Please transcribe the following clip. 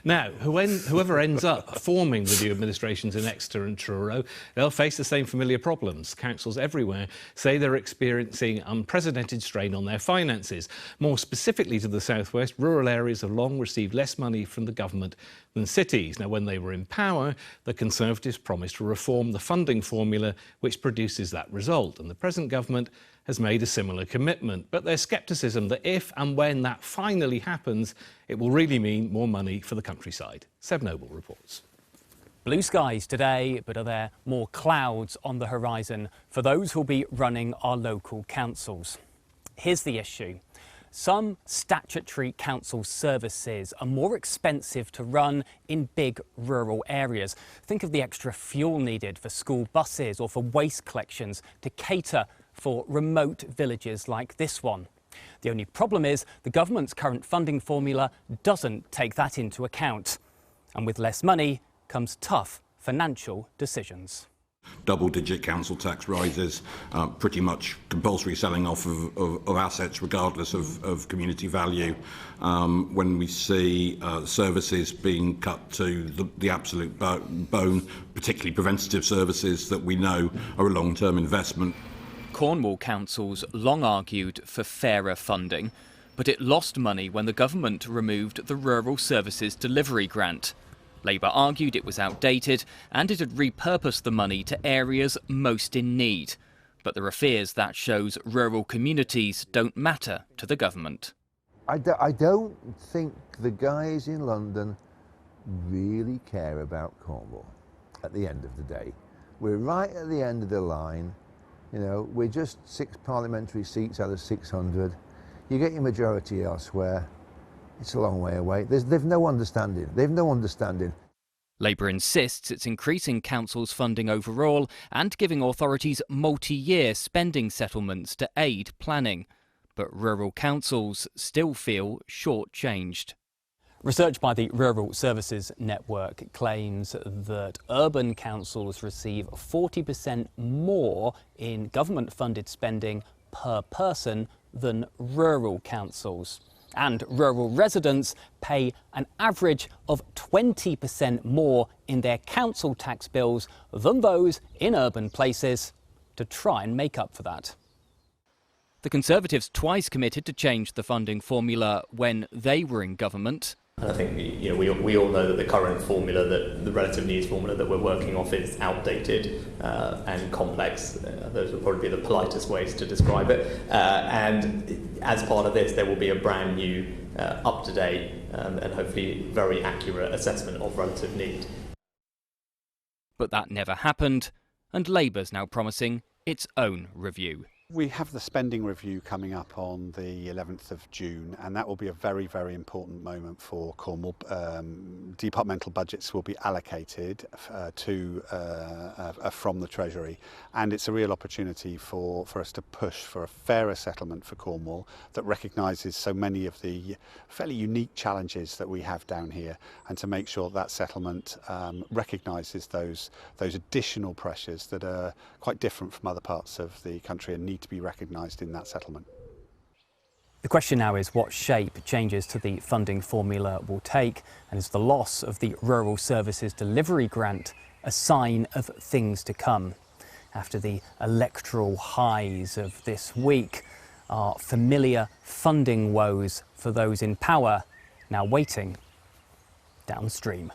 Now, whoever ends up forming the new administrations in Exeter and Truro, they'll face the same familiar problems. Councils everywhere say they're experiencing unprecedented strain on their finances. More specifically to the southwest, rural areas have long received less money from the government than cities. Now, when they were in power, the Conservatives promised to reform the funding formula which produces that result, and the present government has made a similar commitment. But there's scepticism that if and when that finally happens, it will really mean more money for the countryside. Seb Noble reports. Blue skies today, but are there more clouds on the horizon for those who'll be running our local councils? Here's the issue. Some statutory council services are more expensive to run in big rural areas. Think of the extra fuel needed for school buses or for waste collections to cater for remote villages like this one. The only problem is the government's current funding formula doesn't take that into account. And with less money comes tough financial decisions. Double-digit council tax rises, pretty much compulsory selling off of assets regardless of community value. When we see services being cut to the absolute bone, particularly preventative services that we know are a long-term investment. Cornwall councils long argued for fairer funding, but it lost money when the government removed the Rural Services Delivery Grant. Labour argued it was outdated and it had repurposed the money to areas most in need. But there are fears that shows rural communities don't matter to the government. I don't think the guys in London really care about Cornwall at the end of the day. We're right at the end of the line. You know, we're just 6 parliamentary seats out of 600. You get your majority elsewhere. It's a long way away. They've no understanding. They've no understanding. Labour insists it's increasing councils' funding overall and giving authorities multi-year spending settlements to aid planning. But rural councils still feel short-changed. Research by the Rural Services Network claims that urban councils receive 40% more in government-funded spending per person than rural councils. And rural residents pay an average of 20% more in their council tax bills than those in urban places to try and make up for that. The Conservatives twice committed to change the funding formula when they were in government. And I think we all know that the current formula, the relative needs formula that we're working off, is outdated and complex. Those would probably be the politest ways to describe it. And as part of this, there will be a brand new, up-to-date and hopefully very accurate assessment of relative need. But that never happened, and Labour's now promising its own review. We have the spending review coming up on the 11th of June, and that will be a very, very important moment for Cornwall. Departmental budgets will be allocated from the Treasury, and it's a real opportunity for us to push for a fairer settlement for Cornwall that recognises so many of the fairly unique challenges that we have down here, and to make sure that settlement recognises those additional pressures that are quite different from other parts of the country and need to be recognised in that settlement. The question now is what shape changes to the funding formula will take, and is the loss of the Rural Services Delivery Grant a sign of things to come? After the electoral highs of this week, are familiar funding woes for those in power now waiting downstream?